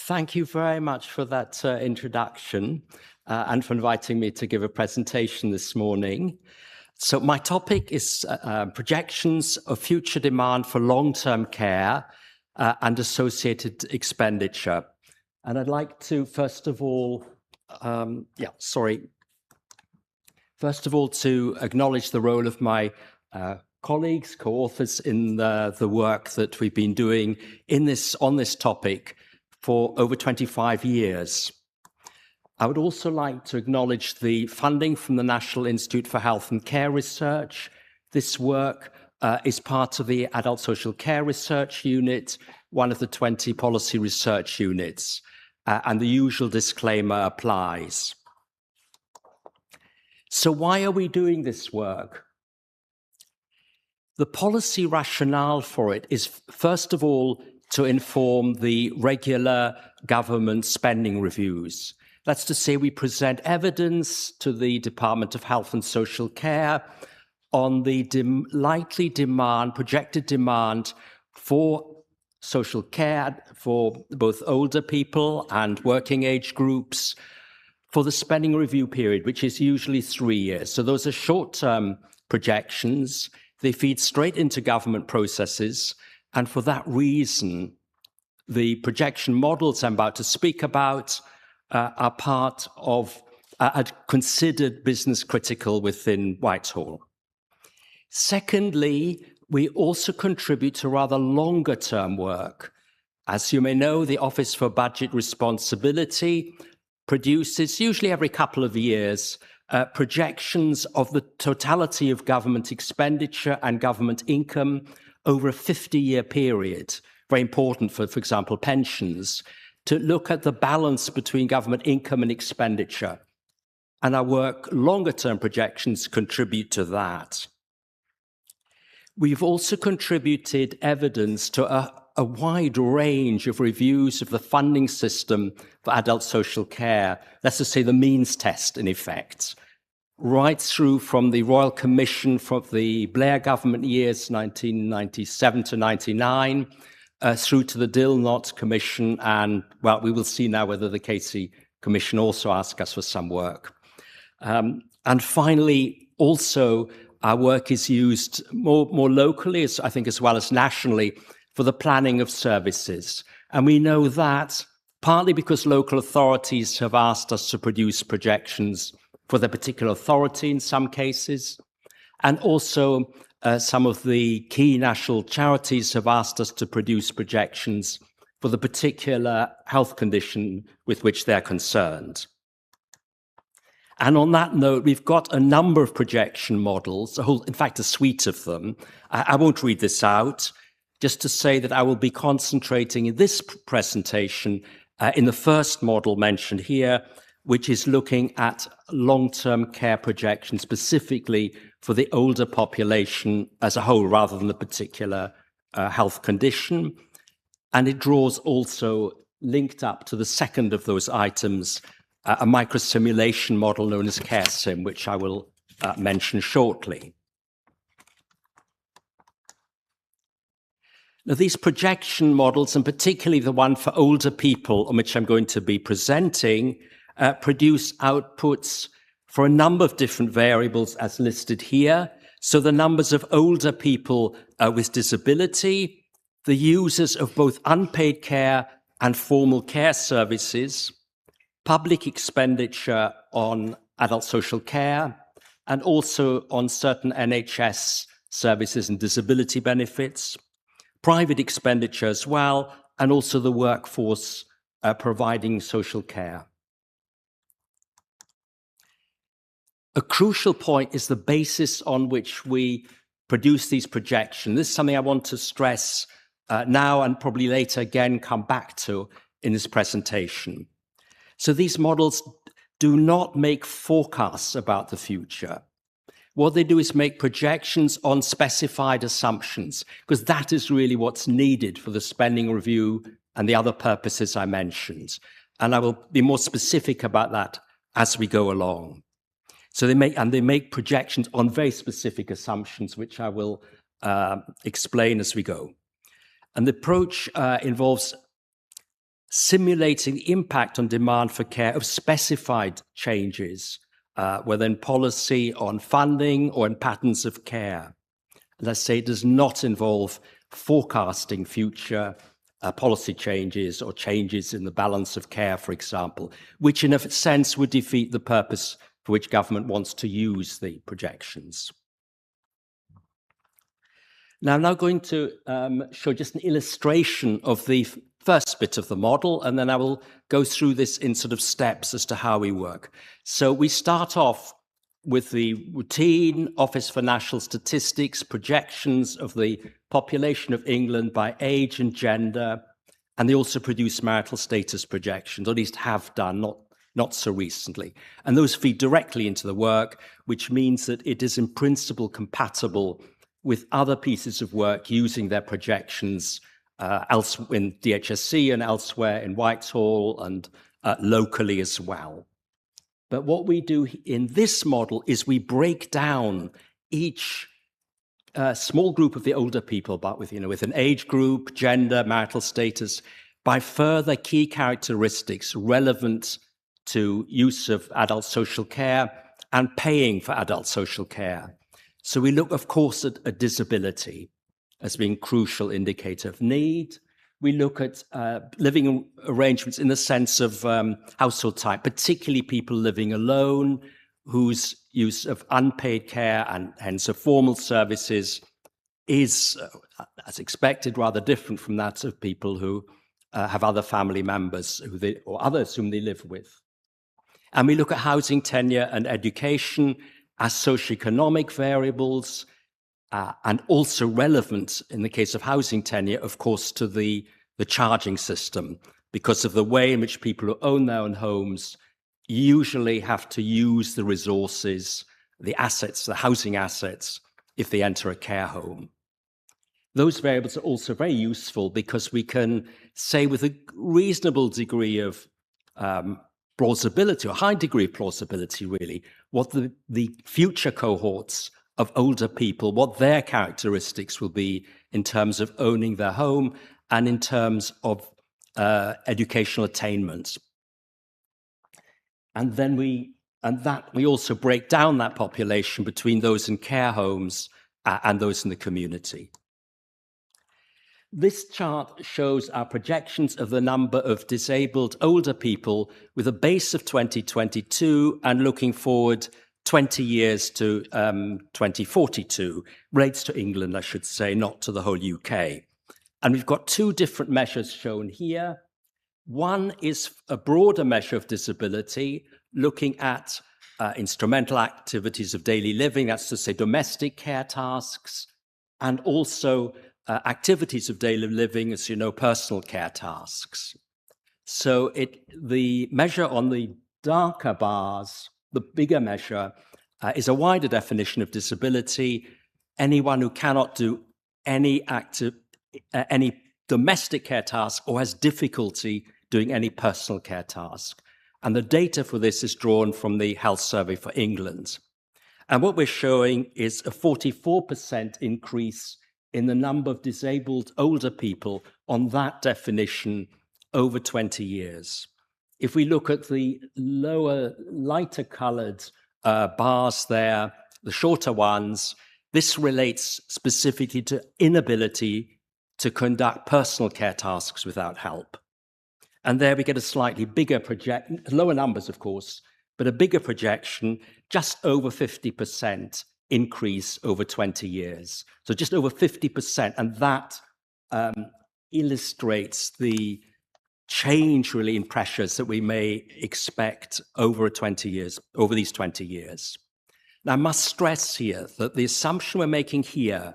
Thank you very much for that introduction and for inviting me to give a presentation this morning. So my topic is projections of future demand for long-term care and associated expenditure. And I'd like to, first of all, to acknowledge the role of my colleagues, co-authors in the work that we've been doing on this topic for over 25 years. I would also like to acknowledge the funding from the National Institute for Health and Care Research. This work is part of the Adult Social Care Research Unit, one of the 20 policy research units, and the usual disclaimer applies. So why are we doing this work? The policy rationale for it is, first of all, to inform the regular government spending reviews. That's to say, we present evidence to the Department of Health and Social Care on the projected demand for social care for both older people and working age groups for the spending review period, which is usually 3 years. So those are short-term projections. They feed straight into government processes. And for that reason, the projection models I'm about to speak about are part of, are considered business critical within Whitehall. Secondly, we also contribute to rather longer term work. As you may know, the Office for Budget Responsibility produces, usually every couple of years, projections of the totality of government expenditure and government income over a 50-year period, very important for example, pensions, to look at the balance between government income and expenditure. And our work, longer-term projections, contribute to that. We've also contributed evidence to a wide range of reviews of the funding system for adult social care, that's to say the means test in effect, right through from the Royal Commission from the Blair government years, 1997 to 99, through to the Dill-Knott Commission, and, well, we will see now whether the Casey Commission also asked us for some work. And finally, also, our work is used more locally, I think, as well as nationally, for the planning of services. And we know that partly because local authorities have asked us to produce projections for their particular authority in some cases. And also some of the key national charities have asked us to produce projections for the particular health condition with which they're concerned. And on that note, we've got a number of projection models, in fact, a suite of them. I won't read this out, just to say that I will be concentrating in this presentation in the first model mentioned here, which is looking at long-term care projections, specifically for the older population as a whole, rather than the particular health condition. And it draws also, linked up to the second of those items, a microsimulation model known as CareSim, which I will mention shortly. Now, these projection models, and particularly the one for older people, on which I'm going to be presenting, produce outputs for a number of different variables as listed here. So the numbers of older people with disability, the users of both unpaid care and formal care services, public expenditure on adult social care, and also on certain NHS services and disability benefits, private expenditure as well, and also the workforce providing social care. A crucial point is the basis on which we produce these projections. This is something I want to stress now and probably later again come back to in this presentation. So these models do not make forecasts about the future. What they do is make projections on specified assumptions, because that is really what's needed for the spending review and the other purposes I mentioned. And I will be more specific about that as we go along. So they make projections on very specific assumptions, which I will explain as we go. And the approach involves simulating the impact on demand for care of specified changes, whether in policy, on funding, or in patterns of care. Let's say it does not involve forecasting future policy changes or changes in the balance of care, for example, which in a sense would defeat the purpose for which government wants to use the projections. Now, I'm now going to show just an illustration of the first bit of the model, and then I will go through this in sort of steps as to how we work. So we start off with the routine Office for National Statistics projections of the population of England by age and gender, and they also produce marital status projections, or at least have done, not so recently. And those feed directly into the work, which means that it is in principle compatible with other pieces of work using their projections elsewhere in DHSC and elsewhere in Whitehall and locally as well. But what we do in this model is we break down each small group of the older people, but with an age group, gender, marital status, by further key characteristics relevant to use of adult social care and paying for adult social care. So we look, of course, at disability as being a crucial indicator of need. We look at living arrangements in the sense of household type, particularly people living alone, whose use of unpaid care and hence of formal services is, as expected, rather different from that of people who have other family members or others whom they live with. And we look at housing tenure and education as socioeconomic variables, and also relevant in the case of housing tenure, of course, to the charging system, because of the way in which people who own their own homes usually have to use the resources, the assets, the housing assets, if they enter a care home. Those variables are also very useful because we can say with a reasonable degree of plausibility, or high degree of plausibility really, what the future cohorts of older people, what their characteristics will be in terms of owning their home and in terms of educational attainment. And then we also break down that population between those in care homes and those in the community. This chart shows our projections of the number of disabled older people with a base of 2022 and looking forward 20 years to 2042, relates to England, I should say, not to the whole UK. And we've got two different measures shown here. One is a broader measure of disability, looking at instrumental activities of daily living, that's to say domestic care tasks, and also activities of daily living, as you know, personal care tasks. So the measure on the darker bars, the bigger measure, is a wider definition of disability. Anyone who cannot do any domestic care task or has difficulty doing any personal care task. And the data for this is drawn from the Health Survey for England. And what we're showing is a 44% increase in the number of disabled older people on that definition over 20 years. If we look at the lower, lighter colored bars there, the shorter ones, this relates specifically to inability to conduct personal care tasks without help. And there we get a slightly bigger lower numbers, of course, but a bigger projection, just over 50% increase over 20 years. So just over 50%. And that illustrates the change really in pressures that we may expect over these 20 years. Now, I must stress here that the assumption we're making here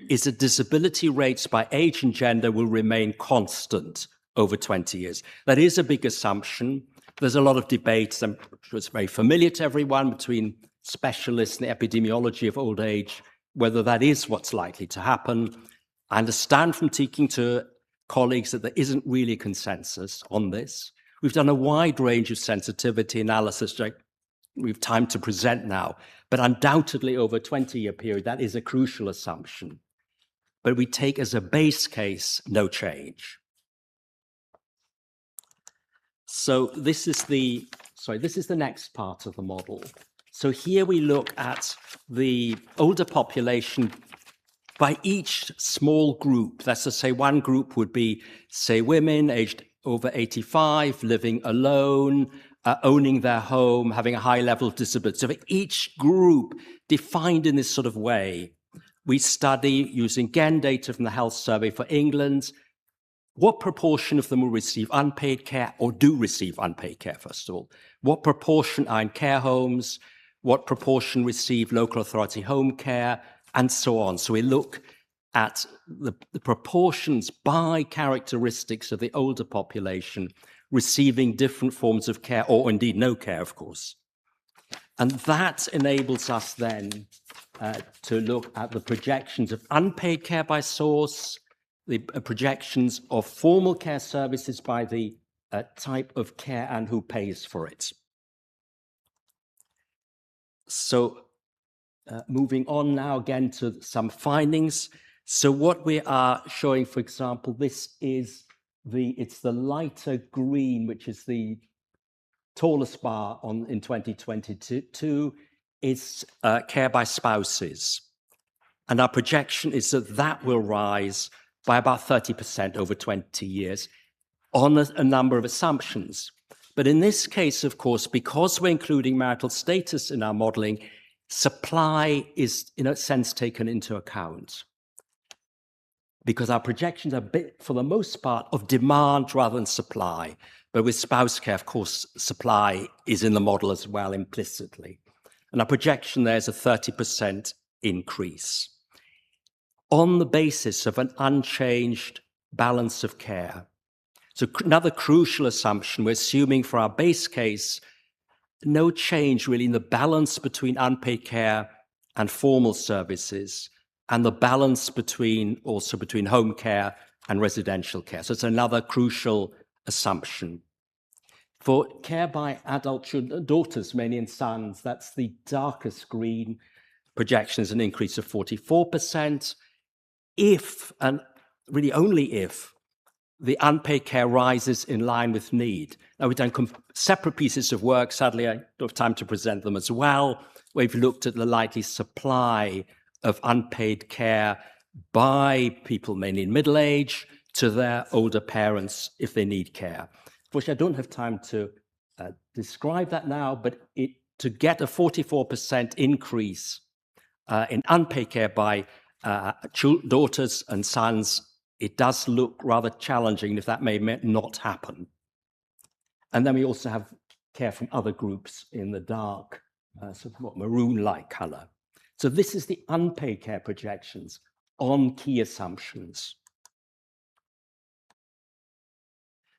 is that disability rates by age and gender will remain constant over 20 years. That is a big assumption. There's a lot of debate, I'm sure it's very familiar to everyone, between specialists in the epidemiology of old age, whether that is what's likely to happen. I understand from speaking to colleagues that there isn't really a consensus on this. We've done a wide range of sensitivity analysis that we have time to present now, but undoubtedly over a 20-year period, that is a crucial assumption. But we take as a base case no change. So this is the next part of the model. So here we look at the older population by each small group. That's to say, one group would be, say, women aged over 85, living alone, owning their home, having a high level of disability. So for each group defined in this sort of way, we study, using again data from the Health Survey for England, what proportion of them will receive unpaid care or do receive unpaid care, first of all? What proportion are in care homes? What proportion receive local authority home care? And so on. So we look at the proportions by characteristics of the older population receiving different forms of care, or indeed no care, of course. And that enables us then to look at the projections of unpaid care by source, the projections of formal care services by the type of care and who pays for it. So moving on now again to some findings. So what we are showing, for example, this is it's the lighter green, which is the tallest bar in 2022, is care by spouses. And our projection is that that will rise by about 30% over 20 years on a number of assumptions. But in this case, of course, because we're including marital status in our modeling, supply is, in a sense, taken into account. Because our projections are, for the most part, of demand rather than supply. But with spouse care, of course, supply is in the model as well implicitly. And our projection there is a 30% increase on the basis of an unchanged balance of care. So another crucial assumption, we're assuming for our base case, no change really in the balance between unpaid care and formal services, and the balance between home care and residential care. So it's another crucial assumption. For care by adult children, daughters, mainly and sons, that's the darkest green. Projection is an increase of 44%. If, and really only if, the unpaid care rises in line with need. Now, we've done separate pieces of work. Sadly, I don't have time to present them as well. We've looked at the likely supply of unpaid care by people mainly in middle age to their older parents if they need care. Unfortunately, I don't have time to describe that now, but to get a 44% increase in unpaid care by daughters and sons, it does look rather challenging if that may not happen. And then we also have care from other groups in the dark, sort of maroon-like color. So this is the unpaid care projections on key assumptions.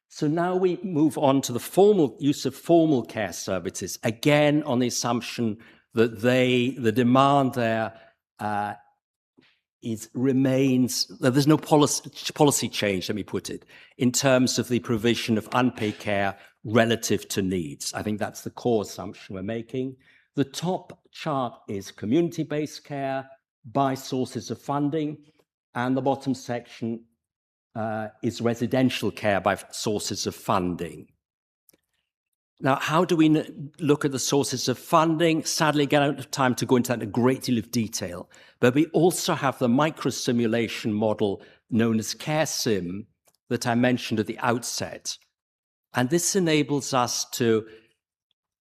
So now we move on to the formal use of formal care services, again on the assumption that the demand there remains, that there's no policy change, let me put it, in terms of the provision of unpaid care relative to needs. I think that's the core assumption we're making. The top chart is community-based care by sources of funding, and the bottom section is residential care by sources of funding. Now, how do we look at the sources of funding? Sadly, again, I don't have time to go into that in a great deal of detail, but we also have the microsimulation model known as CareSim that I mentioned at the outset. And this enables us to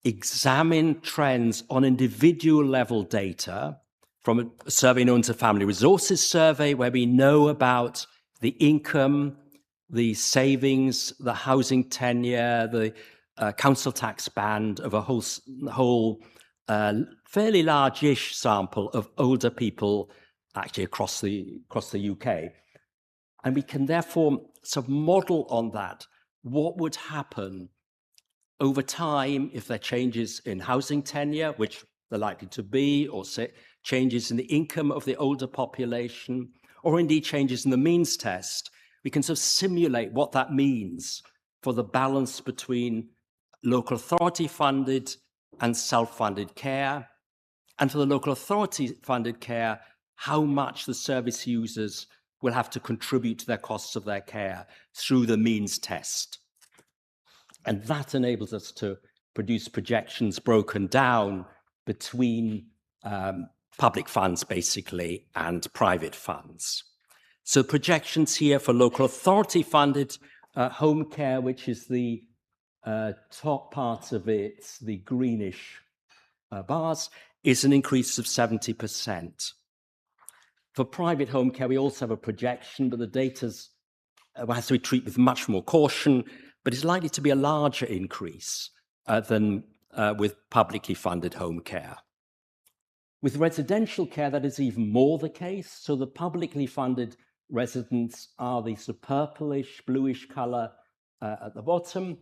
examine trends on individual level data from a survey known as a Family Resources Survey, where we know about the income, the savings, the housing tenure, the council tax band of a whole fairly large-ish sample of older people actually across the UK. And we can therefore sort of model on that what would happen over time if there are changes in housing tenure, which they're likely to be, or changes in the income of the older population, or indeed changes in the means test. We can sort of simulate what that means for the balance between local authority funded and self-funded care, and for the local authority funded care, how much the service users will have to contribute to their costs of their care through the means test. And that enables us to produce projections broken down between public funds, basically, and private funds. So projections here for local authority-funded home care, which is the top part of it, the greenish bars, is an increase of 70%. For private home care, we also have a projection, but the data has to be treated with much more caution, but it's likely to be a larger increase than with publicly funded home care. With residential care, that is even more the case. So the publicly funded residents are the sort of purplish, bluish color at the bottom,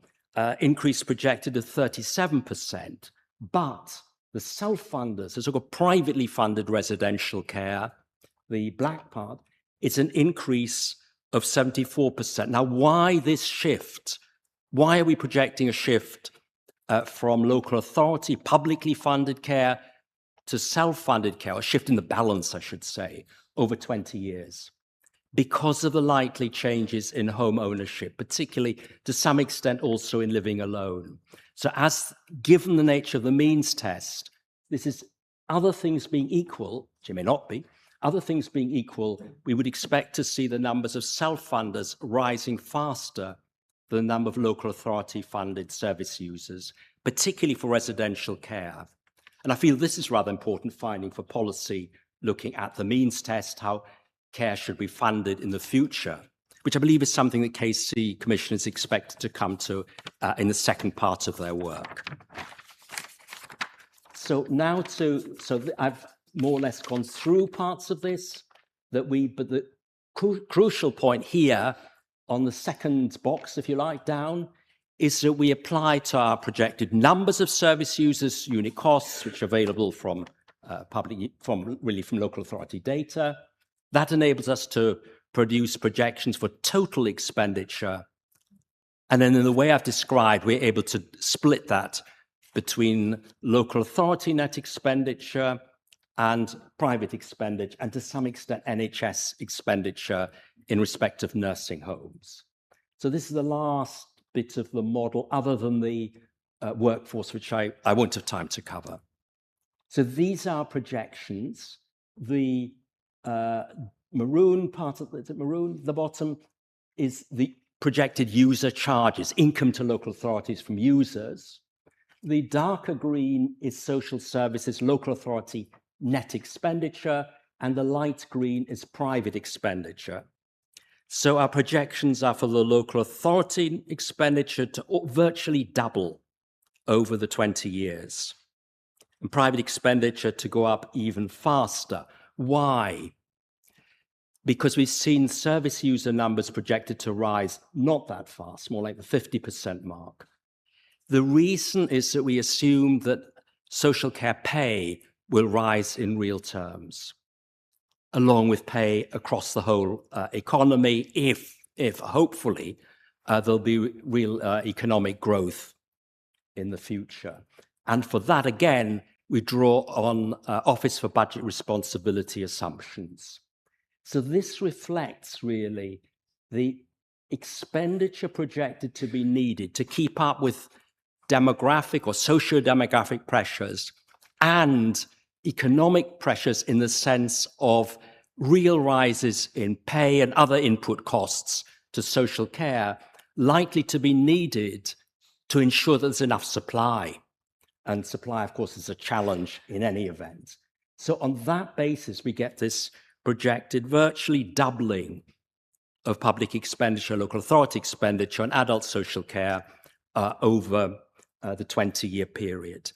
increase projected at 37%. But the self-funders, the so-called privately funded residential care, the black part, it's an increase of 74%. Now, why this shift? Why are we projecting a shift from local authority, publicly funded care, to self-funded care, a shift in the balance, I should say, over 20 years? Because of the likely changes in home ownership, particularly to some extent also in living alone. So given the nature of the means test, this is other things being equal, which it may not be, other things being equal, we would expect to see the numbers of self-funders rising faster than the number of local authority-funded service users, particularly for residential care. And I feel this is rather important finding for policy looking at the means test, how care should be funded in the future, which I believe is something that KC Commission is expected to come to in the second part of their work. So now I've more or less gone through parts of this, but the crucial point here on the second box, if you like, down, is that we apply to our projected numbers of service users, unit costs, which are available from local authority data. That enables us to produce projections for total expenditure. And then in the way I've described, we're able to split that between local authority net expenditure and private expenditure, and to some extent NHS expenditure in respect of nursing homes. So this is the last bit of the model, other than the workforce, which I won't have time to cover. So these are projections. The maroon part of the bottom is the projected user charges, income to local authorities from users. The darker green is social services, local authority net expenditure, and the light green is private expenditure. So our projections are for the local authority expenditure to virtually double over the 20 years, and private expenditure to go up even faster. Why? Because we've seen service user numbers projected to rise not that fast, more like the 50% mark. The reason is that we assume that social care pay will rise in real terms, along with pay across the whole economy, if hopefully there'll be real economic growth in the future. And for that, again, we draw on Office for Budget Responsibility assumptions. So this reflects really the expenditure projected to be needed to keep up with demographic or socio-demographic pressures and economic pressures in the sense of real rises in pay and other input costs to social care likely to be needed to ensure that there's enough supply. And supply, of course, is a challenge in any event. So on that basis, we get this projected virtually doubling of public expenditure, local authority expenditure on adult social care over the 20-year period.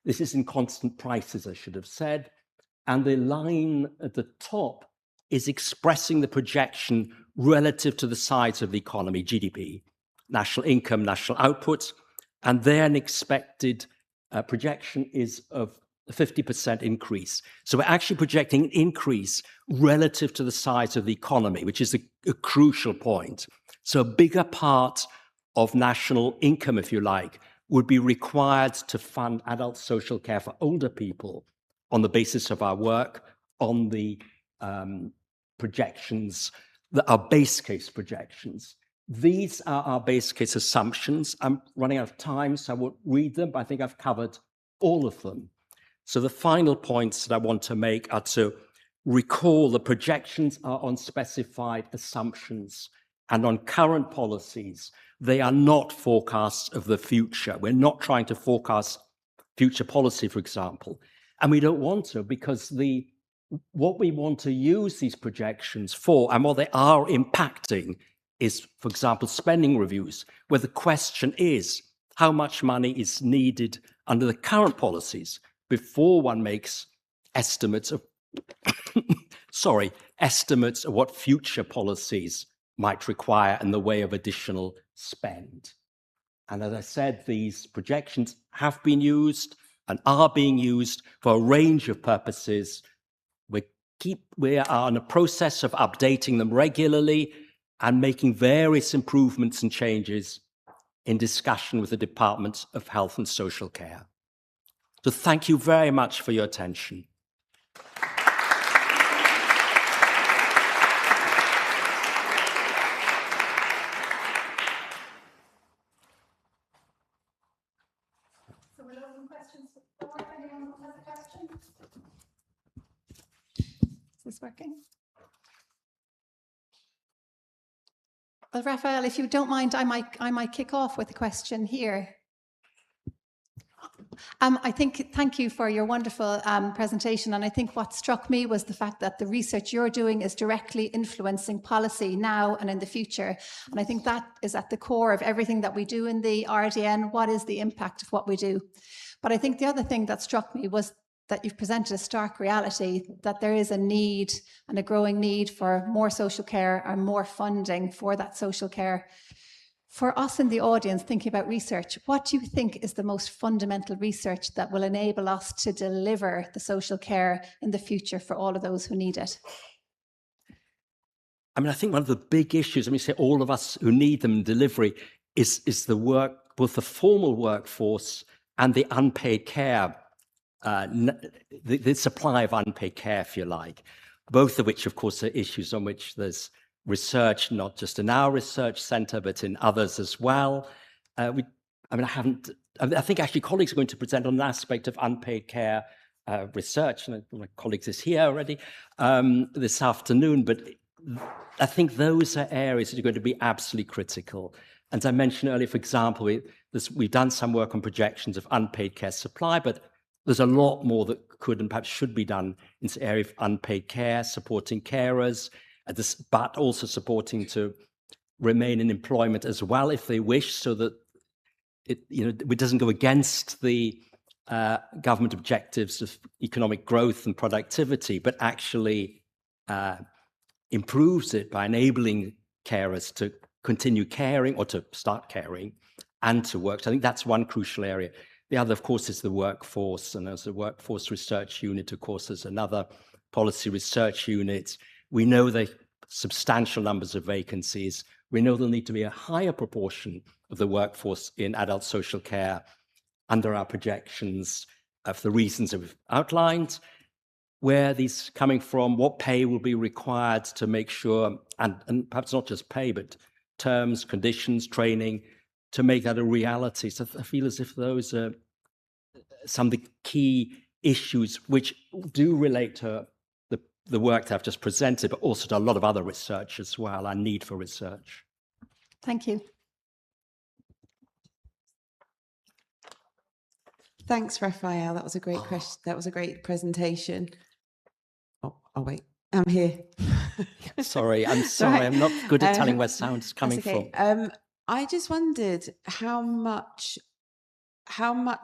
This is in constant prices, I should have said. And the line at the top is expressing the projection relative to the size of the economy, GDP, national income, national output. And there an expected projection is of a 50% increase. So we're actually projecting an increase relative to the size of the economy, which is a crucial point. So a bigger part of national income, if you like, would be required to fund adult social care for older people on the basis of our work on the projections, our base case projections. These are our base case assumptions. I'm running out of time, so I won't read them, but I think I've covered all of them. So the final points that I want to make are to recall the projections are on specified assumptions and on current policies. They are not forecasts of the future. We're not trying to forecast future policy, for example. And we don't want to, because what we want to use these projections for and what they are impacting is, for example, spending reviews, where the question is how much money is needed under the current policies before one makes estimates of estimates of what future policies might require in the way of additional spend. And as I said, these projections have been used and are being used for a range of purposes. We are in a process of updating them regularly and making various improvements and changes in discussion with the Department of Health and Social Care. So thank you very much for your attention. So we'll open questions before anyone has a question. Is this working? Well, Raphael, if you don't mind, I might kick off with a question here. Thank you for your wonderful presentation. And I think what struck me was the fact that the research you're doing is directly influencing policy now and in the future. And I think that is at the core of everything that we do in the RDN. What is the impact of what we do? But I think the other thing that struck me was that you've presented a stark reality that there is a need and a growing need for more social care and more funding for that social care. For us in the audience thinking about research, what do you think is the most fundamental research that will enable us to deliver the social care in the future for all of those who need it? I mean, I think one of the big issues, say all of us who need them in delivery, is the work, both the formal workforce and the unpaid care, the supply of unpaid care, if you like, both of which, of course, are issues on which there's research, not just in our research centre, but in others as well. I think actually colleagues are going to present on an aspect of unpaid care research, and my colleagues is here already this afternoon, but I think those are areas that are going to be absolutely critical. And as I mentioned earlier, for example, we've done some work on projections of unpaid care supply, but there's a lot more that could and perhaps should be done in this area of unpaid care, supporting carers, but also supporting to remain in employment as well if they wish, so that it doesn't go against the government objectives of economic growth and productivity, but actually improves it by enabling carers to continue caring or to start caring and to work. So I think that's one crucial area. The other, of course, is the workforce, and as a workforce research unit, of course, there's another policy research unit. We know there are substantial numbers of vacancies. We know there'll need to be a higher proportion of the workforce in adult social care under our projections for the reasons that we've outlined. Where these coming from, what pay will be required to make sure, and perhaps not just pay, but terms, conditions, training, to make that a reality. So I feel as if those are some of the key issues which do relate to the work that I've just presented, but also to a lot of other research as well, our need for research. Thank you. Thanks, Raphael. That was a great question. That was a great presentation. Oh wait, I'm here. Sorry, I'm sorry. Right. I'm not good at telling where sound's coming okay. from. I just wondered how much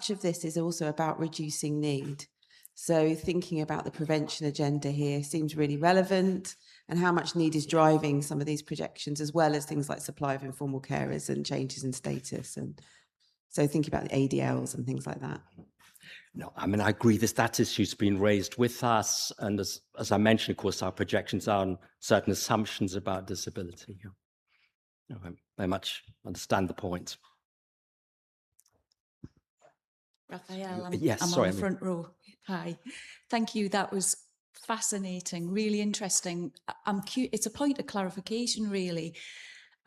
of this is also about reducing need. So thinking about the prevention agenda here seems really relevant, and how much need is driving some of these projections, as well as things like supply of informal carers and changes in status. And so thinking about the ADLs and things like that. No, I mean, I agree that issue's been raised with us. And as I mentioned, of course, our projections are on certain assumptions about disability. I very much understand the point. Raphael, yes, I'm sorry, on the front row. Hi. Thank you. That was fascinating, really interesting. It's a point of clarification, really.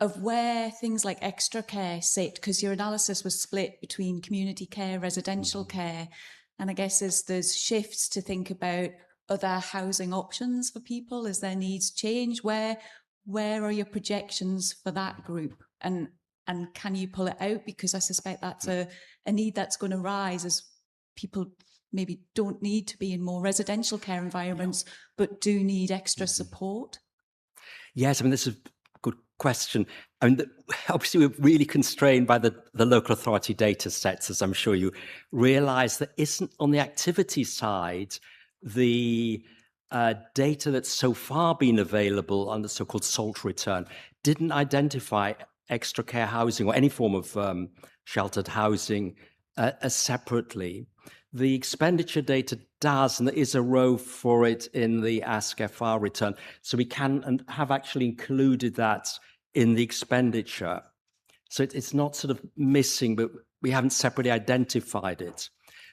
of where things like extra care sit, because your analysis was split between community care, residential care, and I guess as there's shifts to think about other housing options for people as their needs change, where are your projections for that group? And can you pull it out? Because I suspect that's a need that's going to rise as people maybe don't need to be in more residential care environments, but do need extra support. Yes, I mean, this is a good question. I mean, obviously, we're really constrained by the local authority data sets, as I'm sure you realise. There isn't, on the activity side, the data that's so far been available on the so-called SALT return didn't identify extra care housing or any form of sheltered housing as separately. The expenditure data does, and there is a row for it in the Ask FR return. So we can and have actually included that in the expenditure. So it's not sort of missing, but we haven't separately identified it.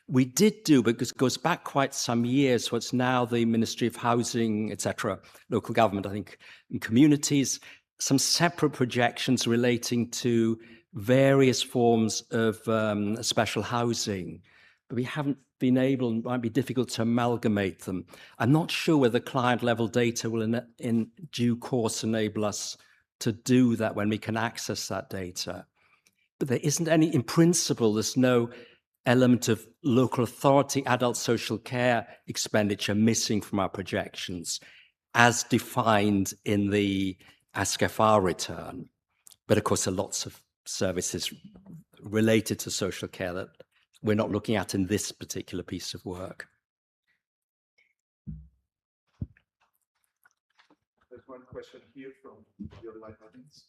We did do, because it goes back quite some years, so it's now the Ministry of Housing, etc., local government, I think, and communities, some separate projections relating to various forms of special housing. But we haven't been able, and it might be difficult to amalgamate them. I'm not sure whether client level data will in due course enable us to do that when we can access that data. But there isn't any, in principle, there's no element of local authority adult social care expenditure missing from our projections as defined in the Ask FR return. But of course, there are lots of services related to social care that we're not looking at in this particular piece of work. There's one question here from your light audience.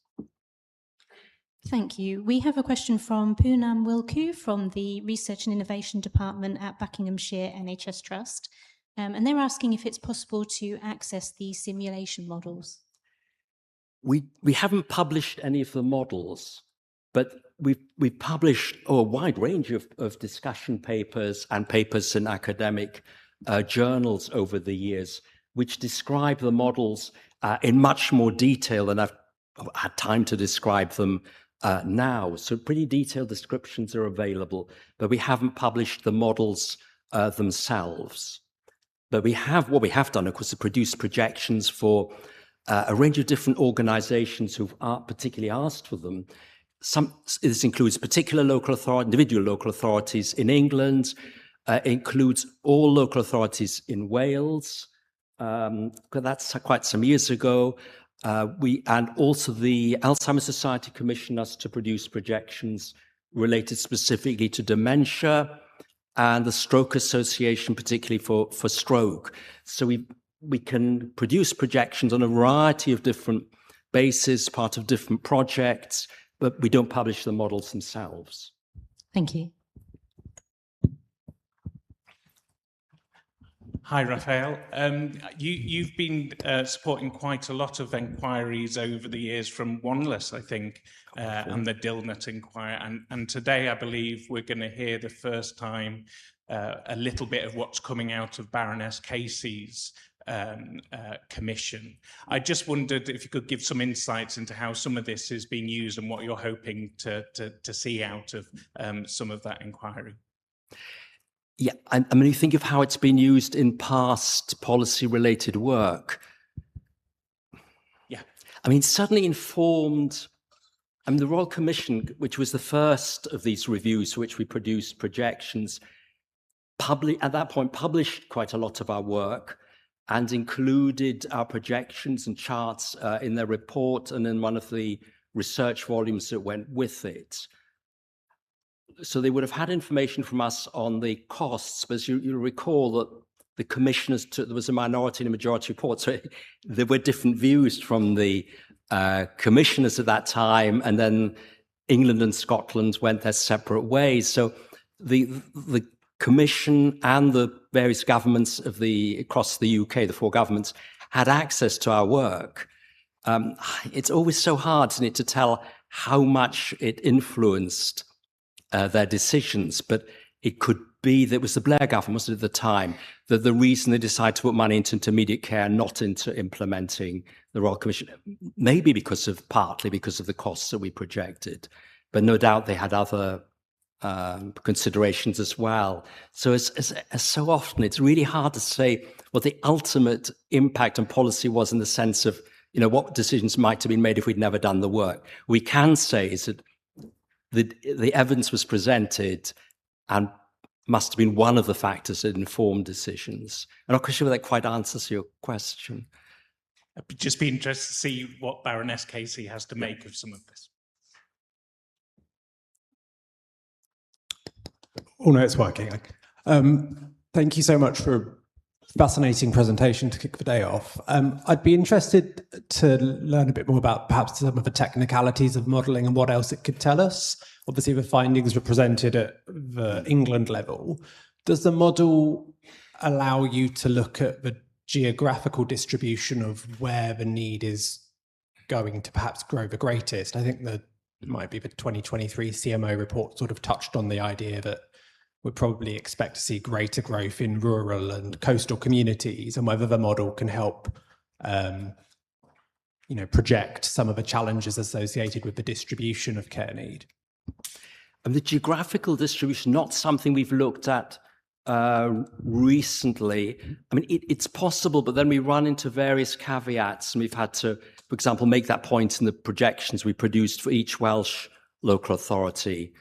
Thank you. We have a question from Poonam Wilku from the Research and Innovation Department at Buckinghamshire NHS Trust. And they're asking if it's possible to access the simulation models. We haven't published any of the models, but we've published a wide range of discussion papers and papers in academic journals over the years, which describe the models in much more detail than I've had time to describe them now. So pretty detailed descriptions are available, but we haven't published the models themselves. But what we have done, of course, is produce projections for a range of different organizations who've particularly asked for them. This includes particular local authorities, individual local authorities in England, includes all local authorities in Wales, that's quite some years ago. And also the Alzheimer's Society commissioned us to produce projections related specifically to dementia, and the Stroke Association, particularly for stroke. So we can produce projections on a variety of different bases, part of different projects, but we don't publish the models themselves. Thank you. Hi, Raphael. You've been supporting quite a lot of inquiries over the years from Wanless, I think, and the Dilnut inquiry. And today, I believe, we're going to hear the first time a little bit of what's coming out of Baroness Casey's commission. I just wondered if you could give some insights into how some of this is being used and what you're hoping to see out of some of that inquiry. Yeah, I mean, you think of how it's been used in past policy-related work. Yeah. I mean, certainly informed. I mean, the Royal Commission, which was the first of these reviews for which we produced projections, at that point published quite a lot of our work and included our projections and charts in their report and in one of the research volumes that went with it. So they would have had information from us on the costs, but as you recall that the commissioners there was a minority and a majority report, so there were different views from the commissioners at that time, and then England and Scotland went their separate ways. So the Commission and the various governments across the UK, the 4 governments, had access to our work. It's always so hard, isn't it, to tell how much it influenced their decisions, but it could be that it was the Blair government, wasn't it, at the time, that the reason they decided to put money into intermediate care, not into implementing the Royal Commission, maybe partly because of the costs that we projected, but no doubt they had other considerations as well. So as so often, it's really hard to say what the ultimate impact on policy was in the sense of, what decisions might have been made if we'd never done the work. We can say is that the evidence was presented and must have been one of the factors that informed decisions. I'm not sure that quite answers your question. I'd just be interested to see what Baroness Casey has to make of some of this. Oh no, it's working. Thank you so much for a fascinating presentation to kick the day off. I'd be interested to learn a bit more about perhaps some of the technicalities of modelling and what else it could tell us. Obviously, the findings were presented at the England level. Does the model allow you to look at the geographical distribution of where the need is going to perhaps grow the greatest? I think that it might be the 2023 CMO report sort of touched on the idea that we'd probably expect to see greater growth in rural and coastal communities, and whether the model can help project some of the challenges associated with the distribution of care need. And the geographical distribution, not something we've looked at recently. I mean, it's possible, but then we run into various caveats, and we've had to, for example, make that point in the projections we produced for each Welsh local authority.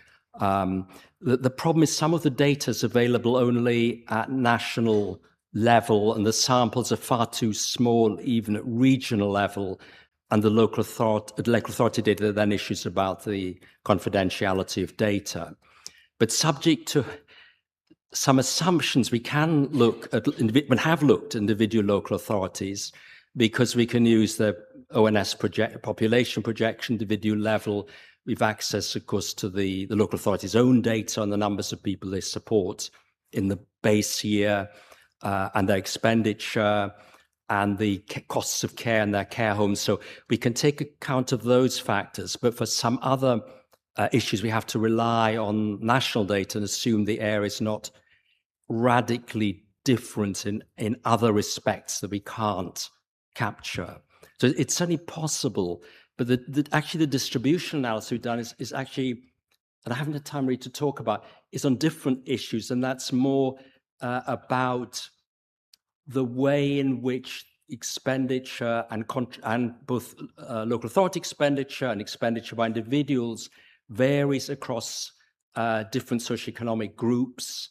The problem is some of the data is available only at national level, and the samples are far too small, even at regional level. And the local authority data then issues about the confidentiality of data. But subject to some assumptions, we can look at, and have looked at individual local authorities, because we can use the ONS population projection, individual level. We've access, of course, to the local authority's own data on the numbers of people they support in the base year and their expenditure and the costs of care in their care homes. So we can take account of those factors. But for some other issues, we have to rely on national data and assume the area is not radically different in other respects that we can't capture. So it's certainly possible. But actually the distribution analysis we've done is actually, and I haven't had time really to talk about, is on different issues. And that's more about the way in which expenditure and both local authority expenditure and expenditure by individuals varies across different socioeconomic groups,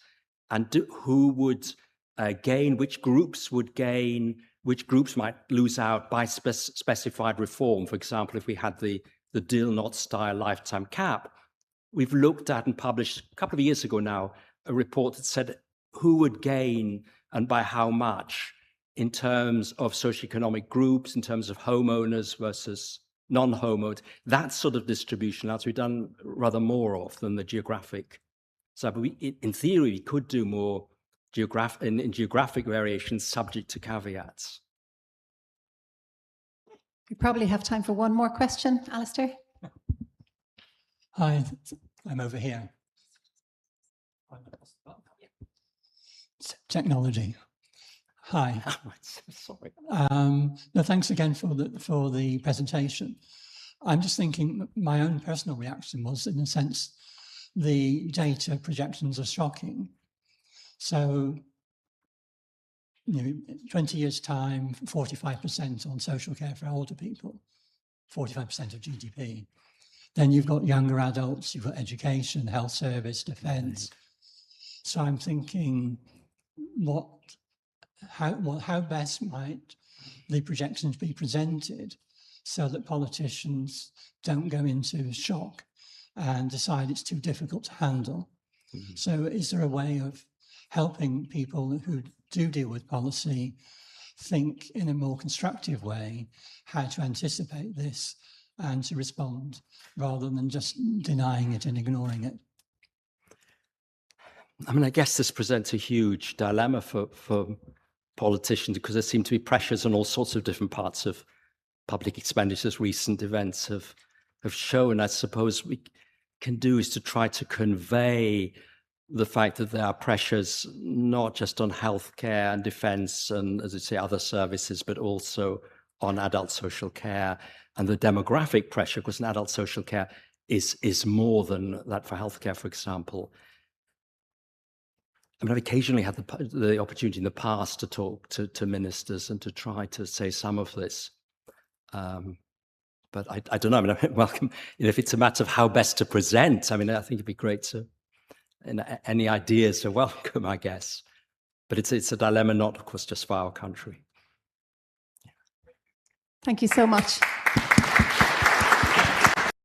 and who would gain, which groups would gain, which groups might lose out by specified reform. For example, if we had the Deal-Not style lifetime cap, we've looked at and published a couple of years ago now a report that said who would gain and by how much in terms of socioeconomic groups, in terms of homeowners versus non-homeowners. That sort of distribution, as we've done rather more of than the geographic. So but in theory, we could do more in geographic variations subject to caveats. We probably have time for one more question, Alistair. Hi, I'm over here. Technology. Hi. Sorry. No, thanks again for the presentation. I'm just thinking my own personal reaction was, in a sense, the data projections are shocking. So, 20 years' time, 45% on social care for older people, 45% of GDP. Then you've got younger adults, you've got education, health service, defence. So I'm thinking, how best might the projections be presented so that politicians don't go into shock and decide it's too difficult to handle? Mm-hmm. So is there a way of helping people who do deal with policy think in a more constructive way how to anticipate this and to respond, rather than just denying it and ignoring it? I mean, I guess this presents a huge dilemma for politicians, because there seem to be pressures on all sorts of different parts of public expenditures. Recent events have shown. I suppose we can do is to try to convey the fact that there are pressures not just on healthcare and defence and, as I say, other services, but also on adult social care and the demographic pressure, because in adult social care is more than that for healthcare, for example. I mean, I've occasionally had the opportunity in the past to talk to ministers and to try to say some of this. But I don't know, I mean, I'm welcome, if it's a matter of how best to present, I mean, I think it'd be great to, any ideas are welcome, I guess. But it's a dilemma, not, of course, just for our country. Thank you so much.